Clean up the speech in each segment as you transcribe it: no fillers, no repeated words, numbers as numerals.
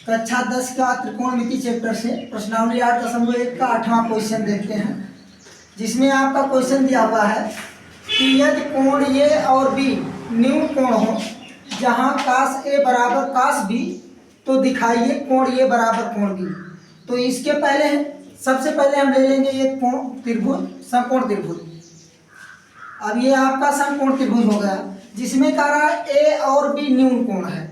कक्षा 10 का त्रिकोणमिति चैप्टर से प्रश्नावली 8.1 का 8वां क्वेश्चन देखते हैं, जिसमें आपका क्वेश्चन दिया हुआ है कि यदि कोण ए और बी न्यून कोण हो जहां कास ए बराबर कास बी, तो दिखाइए कोण ए बराबर कोण बी। तो इसके पहले सबसे पहले हम ले लेंगे एक कोण त्रिभुज, समकोण त्रिभुज। अब ये आपका समकोण त्रिभुज हो गया जिसमें कह रहा है ए और बी न्यून कोण है,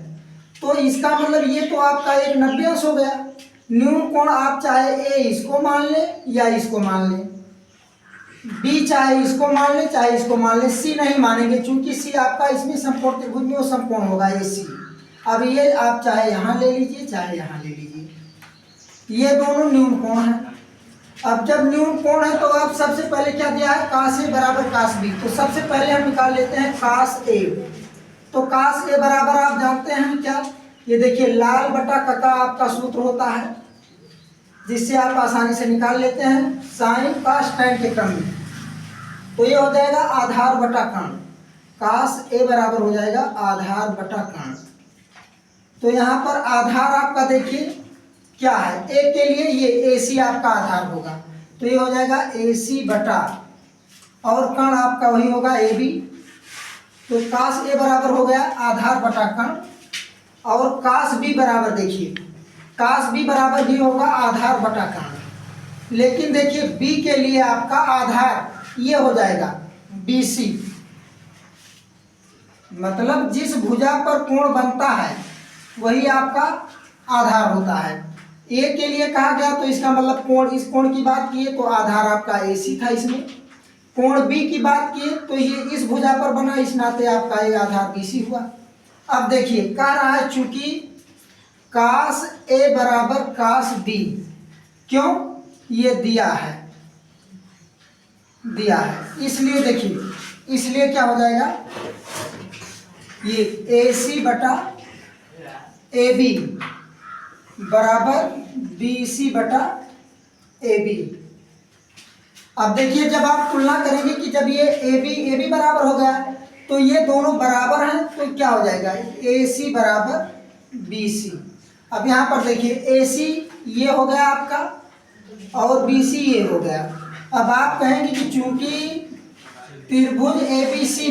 तो इसका मतलब ये तो आपका एक 90 अंश हो गया। न्यून कोण आप चाहे ए इसको मान लें या इसको मान लें, बी चाहे इसको मान लें चाहे इसको मान लें, सी नहीं मानेंगे क्योंकि सी आपका इसमें समकोण त्रिभुज में वो समकोण होगा ये सी। अब ये आप चाहे यहाँ ले लीजिए चाहे यहाँ ले लीजिए, ये दोनों न्यून कोण है। अब जब न्यून कोण है तो आप सबसे पहले क्या दिया है, कास ए बराबर कास बी। तो सबसे पहले हम निकाल लेते हैं कास ए। तो कास ए बराबर आप जानते हैं क्या, ये देखिए लाल बटा कका आपका सूत्र होता है जिससे आप आसानी से निकाल लेते हैं साइन कास टैन के क्रम में। तो ये हो जाएगा आधार बटा कर्ण, कास ए बराबर हो जाएगा आधार बटा कर्ण। तो यहाँ पर आधार आपका देखिए क्या है, ए के लिए ये ए सी आपका आधार होगा, तो ये हो जाएगा ए सी बटा और कर्ण आपका वही होगा ए बी। तो कास ए बराबर हो गया आधार बटा कर्ण और कास बी बराबर देखिए कास बी बराबर भी होगा आधार बटा कर्ण। लेकिन देखिए बी के लिए आपका आधार ये हो जाएगा बी सी, मतलब जिस भुजा पर कोण बनता है वही आपका आधार होता है। ए के लिए कहा गया तो इसका मतलब कोण, इस कोण की बात किए तो आधार आपका ए सी था इसमें। कोण बी की बात किए तो ये इस भुजा पर बना, इस नाते आपका एक आधार बी सी हुआ। अब देखिए कह रहा है चूंकि कास ए बराबर कास बी, क्यों, ये दिया है इसलिए देखिए इसलिए क्या हो जाएगा, ये ए सी बटा ए बी बराबर बी सी बटा ए बी। अब देखिए जब आप तुलना करेंगे कि जब ये ए बी बराबर हो गया तो ये दोनों बराबर हैं, तो क्या हो जाएगा ए सी बराबर बी सी। अब यहाँ पर देखिए ए सी ये हो गया आपका और बी सी ये हो गया। अब आप कहेंगे कि चूंकि त्रिभुज ए बी सी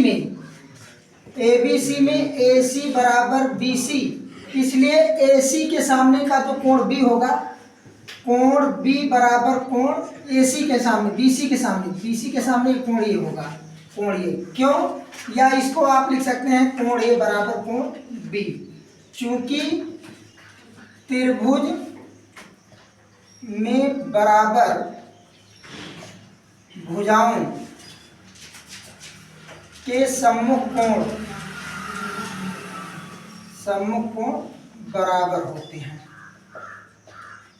में ए सी बराबर बी सी, इसलिए ए सी के सामने का जो कोण बी होगा, कोण बी बराबर कोण ए सी के सामने बी सी के सामने कोण ये होगा, कोण ये, क्यों, या इसको आप लिख सकते हैं कोण ए बराबर कोण बी। चूंकि त्रिभुज में बराबर भुजाओं के सम्मुख कोण बराबर होते हैं।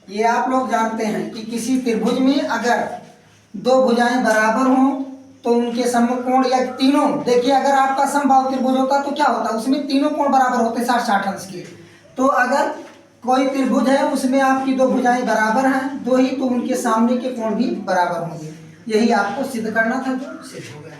ये आप लोग जानते हैं कि किसी त्रिभुज में अगर दो भुजाएं बराबर हों तो उनके सम्मुख कोण या तीनों, देखिए अगर आपका समबाहु त्रिभुज होता तो क्या होता, उसमें तीनों कोण बराबर होते 60-60 अंश के। तो अगर कोई त्रिभुज है उसमें आपकी दो भुजाएं बराबर हैं दो ही, तो उनके सामने के कोण भी बराबर होंगे। यही आपको सिद्ध करना था, जो सिद्ध हो गया।